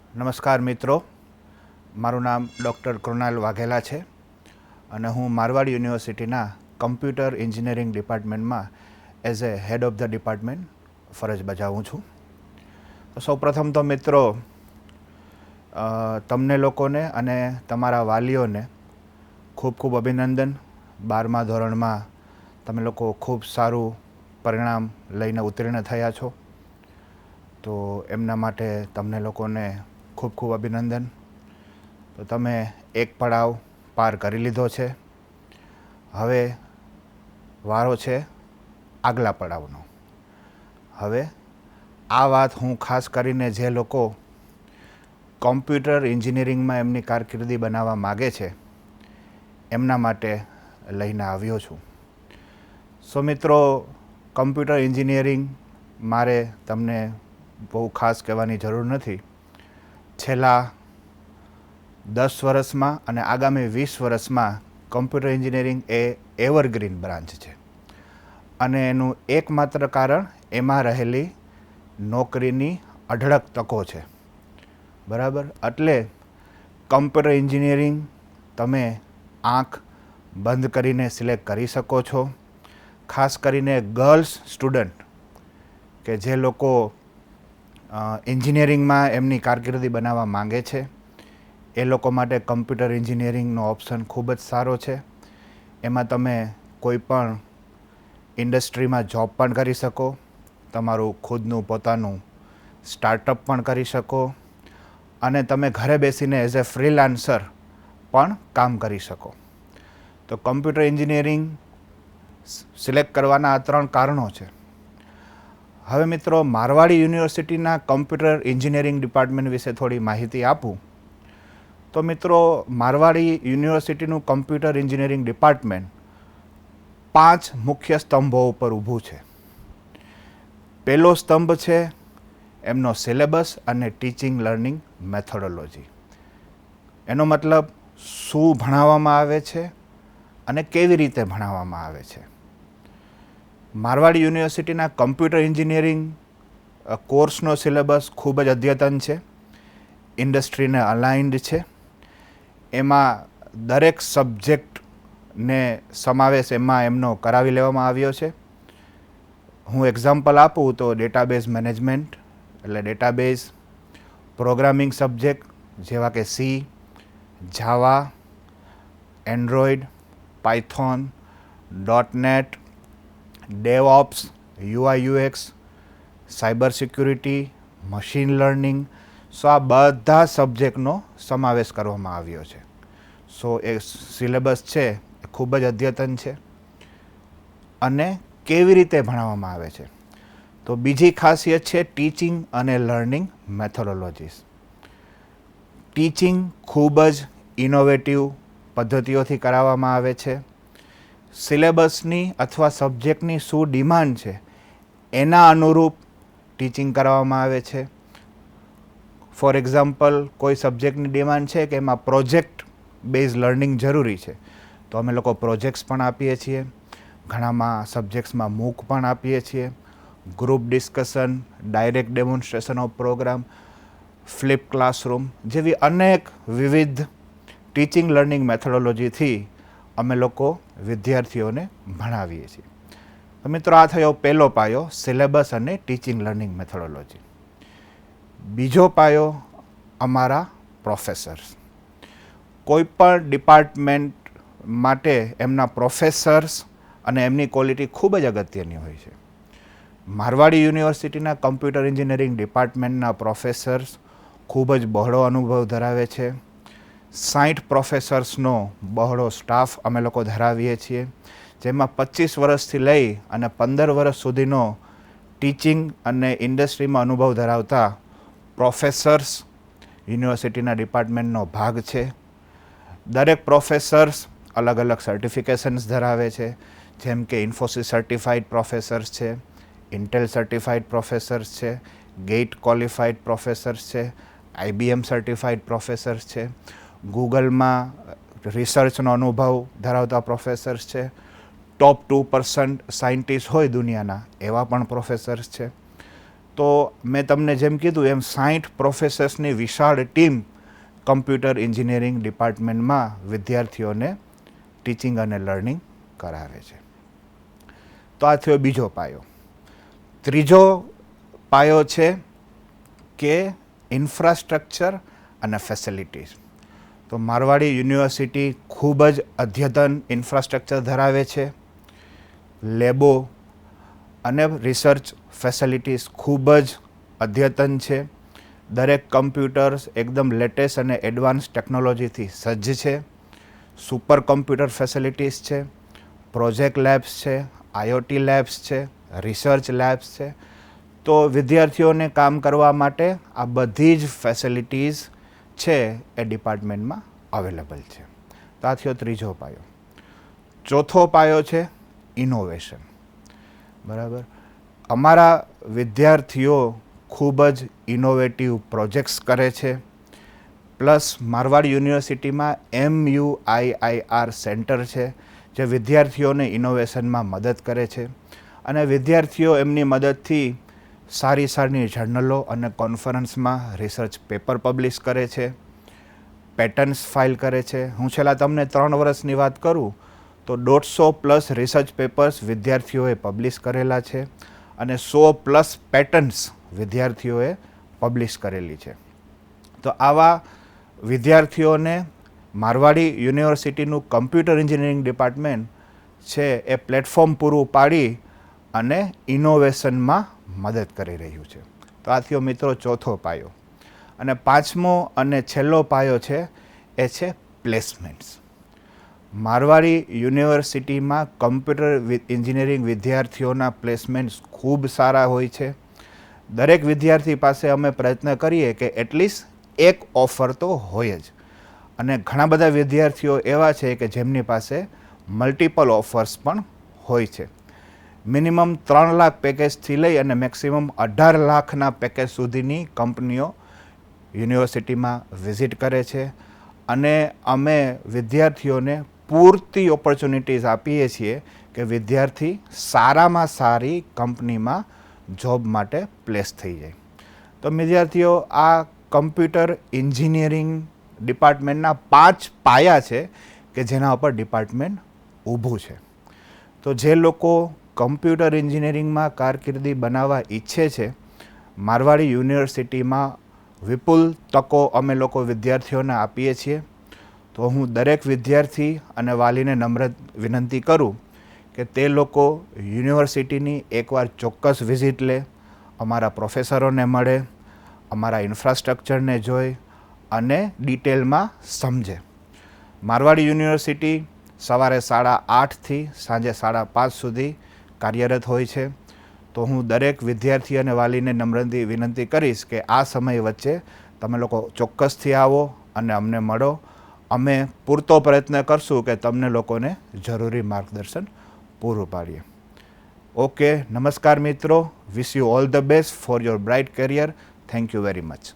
નમસ્કાર મિત્રો, મારું નામ ડૉક્ટર કૃણાલ વાઘેલા છે અને હું મારવાડ યુનિવર્સિટીના કમ્પ્યુટર એન્જિનિયરિંગ ડિપાર્ટમેન્ટમાં as a head of the department ફરજ બજાવું છું. તો સૌપ્રથમ તો મિત્રો, તમને લોકોને અને તમારા વાલીઓને ખૂબ ખૂબ અભિનંદન. 12મા ધોરણમાં તમે લોકો ખૂબ સારું પરિણામ લઈને ઉત્તીર્ણ થયા છો, તો એમના માટે તમને લોકોને ખૂબ ખૂબ અભિનંદન. તો તમે એક પડાવ પાર કરી લીધો છે. હવે વારો છે આગલા પડાવનો. હવે આ વાત હું ખાસ કરીને જે લોકો કોમ્પ્યુટર એન્જિનિયરિંગમાં એમની કારકિર્દી બનાવવા માગે છે એમના માટે લઈને આવ્યો છું. સો મિત્રો, કમ્પ્યુટર એન્જિનિયરિંગ મારે તમને બહુ ખાસ કહેવાની જરૂર નથી. છેલ્લા 10 વર્ષમાં અને આગામી 20 વર્ષમાં કમ્પ્યુટર એન્જિનિયરિંગ એ એવરગ્રીન બ્રાન્ચ છે અને એનું એકમાત્ર કારણ એમાં રહેલી નોકરીની અઢળક તકો છે. બરાબર? એટલે કમ્પ્યુટર એન્જિનિયરિંગ તમે આંખ બંધ કરીને સિલેક્ટ કરી શકો છો. ખાસ કરીને ગર્લ્સ સ્ટુડન્ટ કે જે લોકો એન્જિનિયરિંગમાં એમની કારકિર્દી બનાવવા માંગે છે એ લોકો માટે કમ્પ્યુટર એન્જિનિયરિંગનો ઓપ્શન ખૂબ જ સારો છે. એમાં તમે કોઈ પણ ઇન્ડસ્ટ્રીમાં જોબ પણ કરી શકો, તમારું ખુદનું પોતાનું સ્ટાર્ટઅપ પણ કરી શકો અને તમે ઘરે બેસીને એઝ એ ફ્રીલાન્સર પણ કામ કરી શકો. તો કમ્પ્યુટર એન્જિનિયરિંગ સિલેક્ટ કરવાના આ 3 કારણો છે. હવે મિત્રો, મારવાડી યુનિવર્સિટીના કમ્પ્યુટર એન્જિનિયરિંગ ડિપાર્ટમેન્ટ વિશે થોડી માહિતી આપું તો મિત્રો, મારવાડી યુનિવર્સિટીનું કમ્પ્યુટર એન્જિનિયરિંગ ડિપાર્ટમેન્ટ 5 મુખ્ય સ્તંભો ઉપર ઊભું છે. પહેલો સ્તંભ છે એમનો સિલેબસ અને ટીચિંગ લર્નિંગ મેથોડોલોજી. એનો મતલબ શું ભણાવવામાં આવે છે અને કેવી રીતે ભણાવવામાં આવે છે. મારવાડી યુનિવર્સિટીના કમ્પ્યુટર એન્જિનિયરિંગ કોર્સનો સિલેબસ ખૂબ જ અદ્યતન છે, ઇન્ડસ્ટ્રીને અલાઇન્ડ છે. એમાં દરેક સબ્જેક્ટને સમાવેશ એમાં એમનો કરાવી લેવામાં આવ્યો છે. હું એક્ઝામ્પલ આપું તો ડેટાબેઝ મેનેજમેન્ટ એટલે ડેટાબેઝ, પ્રોગ્રામિંગ સબ્જેક્ટ જેવા કે C, Java, Android, Python, .NET, DevOps, UI/UX, cyber security, machine learning. So આ બધા સબ્જેક્ટનો સમાવેશ કરવામાં આવ્યો છે. સો એ સિલેબસ છે એ ખૂબ જ અદ્યતન છે. અને કેવી રીતે ભણાવવામાં આવે છે તો બીજી ખાસિયત છે ટીચિંગ અને લર્નિંગ મેથોડોલોજીસ. ટીચિંગ ખૂબ જ ઇનોવેટિવ પદ્ધતિઓથી કરાવવામાં આવે છે. સિલેબસની અથવા સબ્જેક્ટની શું ડિમાન્ડ છે એના અનુરૂપ ટીચિંગ કરાવવામાં આવે છે. ફોર એક્ઝામ્પલ, કોઈ સબ્જેક્ટની ડિમાન્ડ છે કે એમાં પ્રોજેક્ટ બેઝ લર્નિંગ જરૂરી છે તો અમે લોકો પ્રોજેક્ટ્સ પણ આપીએ છીએ. ઘણામાં સબ્જેક્ટ્સમાં મૂક પણ આપીએ છીએ. Group discussion, direct demonstration of programme, flip classroom જેવી અનેક વિવિધ ટીચિંગ લર્નિંગ મેથોડોલોજીથી અમે લોકો વિદ્યાર્થીઓને ભણાવીએ છીએ. તો મિત્રો, આ થયો પહેલો પાયો, સિલેબસ અને ટીચિંગ લર્નિંગ મેથોડોલોજી. બીજો પાયો અમારા પ્રોફેસર્સ. કોઈ પણ ડિપાર્ટમેન્ટ માટે એમના પ્રોફેસર્સ અને એમની ક્વોલિટી ખૂબ જ અગત્યની હોય છે. મારવાડી યુનિવર્સિટીના કમ્પ્યુટર એન્જિનિયરિંગ ડિપાર્ટમેન્ટના પ્રોફેસર્સ ખૂબ જ બહોળો અનુભવ ધરાવે છે. 60 પ્રોફેસર્સનો બહોળો સ્ટાફ અમે લોકો ધરાવીએ છીએ, જેમાં 25 વર્ષથી લઈ અને 15 વર્ષ સુધીનો ટીચિંગ અને ઇન્ડસ્ટ્રીમાં અનુભવ ધરાવતા પ્રોફેસર્સ યુનિવર્સિટીના ડિપાર્ટમેન્ટનો ભાગ છે. દરેક પ્રોફેસર્સ અલગ અલગ સર્ટિફિકેશન્સ ધરાવે છે, જેમ કે ઇન્ફોસિસ સર્ટિફાઈડ પ્રોફેસર્સ છે, ઇન્ટેલ સર્ટિફાઈડ પ્રોફેસર્સ છે, ગેટ ક્વોલિફાઈડ પ્રોફેસર્સ છે, IBM સર્ટિફાઈડ પ્રોફેસર્સ છે, ગૂગલમાં રિસર્ચનો અનુભવ ધરાવતા પ્રોફેસર્સ છે, ટોપ 2% સાયન્ટિસ્ટ હોય દુનિયાના એવા પણ પ્રોફેસર્સ છે. તો મેં તમને જેમ કીધું એમ 60 પ્રોફેસર્સની વિશાળ ટીમ કમ્પ્યુટર એન્જિનિયરિંગ ડિપાર્ટમેન્ટમાં વિદ્યાર્થીઓને ટીચિંગ અને લર્નિંગ કરાવે છે. તો આ થયો બીજો પાયો. ત્રીજો પાયો છે કે ઇન્ફ્રાસ્ટ્રક્ચર અને ફેસિલિટીઝ. તો મારવાડી યુનિવર્સિટી ખૂબ જ અદ્યતન ઇન્ફ્રાસ્ટ્રક્ચર ધરાવે છે. લેબો અને રિસર્ચ ફેસિલિટીઝ ખૂબ જ અદ્યતન છે. દરેક કમ્પ્યુટર્સ એકદમ લેટેસ્ટ અને એડવાન્સ ટેકનોલોજીથી સજ્જ છે. સુપર કમ્પ્યુટર ફેસિલિટીઝ છે, પ્રોજેક્ટ લેબ્સ છે, IoT લેબ્સ છે, રિસર્ચ લેબ્સ છે. તો વિદ્યાર્થીઓને કામ કરવા માટે આ બધી જ ફેસિલિટીઝ છે એ ડિપાર્ટમેન્ટમાં અવેલેબલ છે. તો આ થયો ત્રીજો પાયો. ચોથો પાયો છે ઇનોવેશન. બરાબર. અમારા વિદ્યાર્થીઓ ખૂબ જ ઇનોવેટિવ પ્રોજેક્ટ્સ કરે છે. પ્લસ મારવાડ યુનિવર્સિટીમાં MUIIR સેન્ટર છે જે વિદ્યાર્થીઓને ઇનોવેશનમાં મદદ કરે છે અને વિદ્યાર્થીઓ એમની મદદથી સારી સારી જર્નલો અને કોન્ફરન્સમાં રિસર્ચ પેપર પબ્લિશ કરે છે, પેટન્ટ્સ ફાઇલ કરે છે. હું છેલ્લા તમને 3 વર્ષની વાત કરું તો 150+ રિસર્ચ પેપર્સ વિદ્યાર્થીઓએ પબ્લિશ કરેલા છે અને 100+ પેટન્ટ્સ વિદ્યાર્થીઓએ પબ્લિશ કરેલી છે. તો આવા વિદ્યાર્થીઓને મારવાડી યુનિવર્સિટીનું કમ્પ્યુટર એન્જિનિયરિંગ ડિપાર્ટમેન્ટ છે એ પ્લેટફોર્મ પૂરું પાડી અને ઇનોવેશનમાં મદદ કરી રહ્યું છે. તો આ થયો મિત્રો ચોથો પાયો. અને પાંચમો અને છેલ્લો પાયો છે એ છે પ્લેસમેન્ટ્સ. મારવાડી યુનિવર્સિટીમાં કમ્પ્યુટર એન્જિનિયરિંગ વિદ્યાર્થીઓના પ્લેસમેન્ટ્સ ખૂબ સારા હોય છે. દરેક વિદ્યાર્થી પાસે અમે પ્રયત્ન કરીએ કે એટલીસ્ટ એક ઓફર તો હોય જ. અને ઘણા બધા વિદ્યાર્થીઓ એવા છે કે જેમની પાસે મલ્ટિપલ ઓફર્સ પણ હોય છે. મિનિમમ 3 લાખ પેકેજથી લઈ અને મેક્સિમમ 18 લાખના પેકેજ સુધીની કંપનીઓ યુનિવર્સિટીમાં વિઝિટ કરે છે અને અમે વિદ્યાર્થીઓને પૂરતી ઓપોર્ચ્યુનિટીઝ આપીએ છીએ કે વિદ્યાર્થી સારામાં સારી કંપનીમાં જોબ માટે પ્લેસ થઈ જાય. તો વિદ્યાર્થીઓ આ કમ્પ્યુટર એન્જિનિયરિંગ ડિપાર્ટમેન્ટના 5 પાયા છે કે જેના ઉપર ડિપાર્ટમેન્ટ ઊભું છે. તો જે લોકો કમ્પ્યુટર એન્જિનિયરિંગમાં કારકિર્દી બનાવવા ઈચ્છે છે, મારવાડી યુનિવર્સિટીમાં વિપુલ તકો અમે લોકો વિદ્યાર્થીઓને આપીએ છીએ. તો હું દરેક વિદ્યાર્થી અને વાલીને નમ્ર વિનંતી કરું કે તે લોકો યુનિવર્સિટીની એકવાર ચોક્કસ વિઝિટ લે, અમારા પ્રોફેસરોને મળે, અમારા ઇન્ફ્રાસ્ટ્રક્ચરને જોઈ અને ડિટેલમાં સમજે. મારવાડી યુનિવર્સિટી સવારે 8:30થી સાંજે 5:30 સુધી કાર્યરત હોય છે. તો હું દરેક વિદ્યાર્થી અને વાલીને નમ્ર વિનંતી કરીશ કે આ સમય વચ્ચે તમે લોકો ચોક્કસથી આવો અને અમને મળો. અમે પૂરતો પ્રયત્ન કરશું કે તમને લોકોને જરૂરી માર્ગદર્શન પૂરું પાડીએ. ઓકે, નમસ્કાર મિત્રો. Wish you all the best for your bright career. Thank you very much.